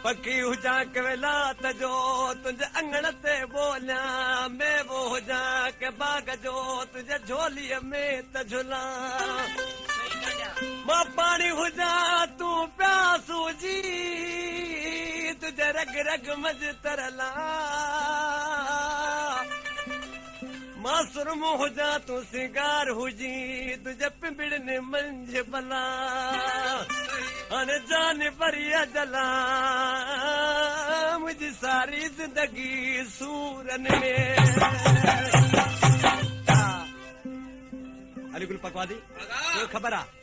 पकी हुजां के वेलात जो तुझे अंगण ते बोलियां मैं वो हुजां के बाग जो तुझे झोलीअ में त झुलां मां पाणी हुजां तूं प्यासू जी तुझे रग रग मज तरला मां सुरम हुजां तूं सिंगार हुजी तुझे पिंबड़न मंझ भला हाणे जान भरिया जला मुंहिंजी सारी ज़िंदगी सूरन में अलीगुल पकवादी तोखे ख़बर आहे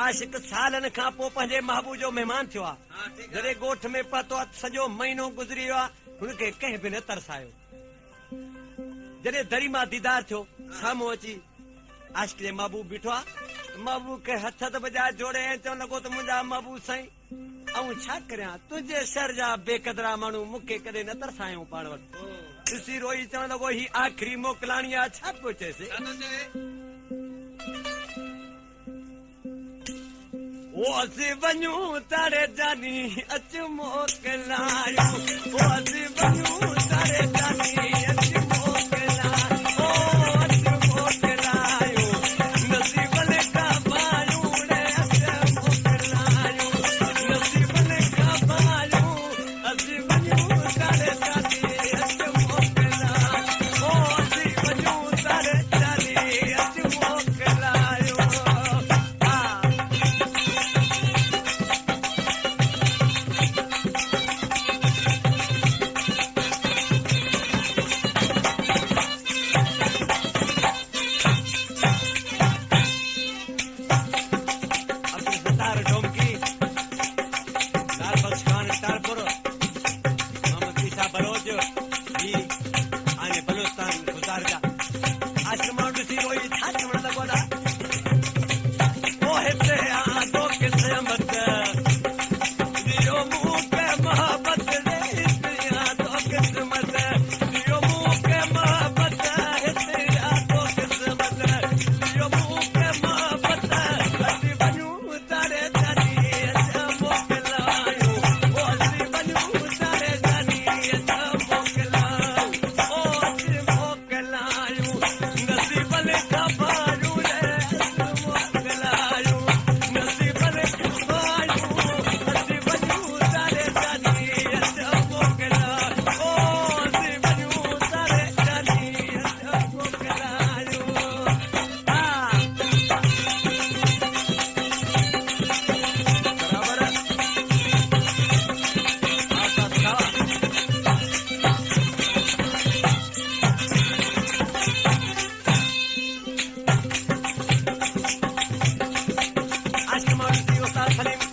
आशिक सालनि खां पोइ पंहिंजे महबूब जो महिमान थियो आहे जॾहिं ॻोठ में पहुतो आहे सॼो महीनो गुज़री वियो आहे हुनखे कंहिं बि न तरसायो जॾहिं दरी मां दीदार थियो साम्हूं अची आशिक जे महबूब बीठो आहे महबूब खे हथ त बजाए जोड़े ऐं चवण लॻो त मुंहिंजा महबूब साईं ऐं छा करियां तुंहिंजे शर जा बेक़दरा माण्हू मूंखे कॾहिं न तरसायूं पाण वटि ॾिसी रोई चवण लॻो ही आख़िरी मोकिलाणी आहे छा पियो चएसि ओ असीं वञूं तारे जानी अच मोकिलायूं ओ असीं वञूं तारे जानी अच मोकिलायूं ओ अच मोकिलायूं नसीब लेखा पायूं रे अच मोकिलायूं नसीब लेखा पायूं असीं वञूं तारे जानी अच मोकिलायूं ओ असीं वञूं तारे जानी अच मोकिलायूं Salim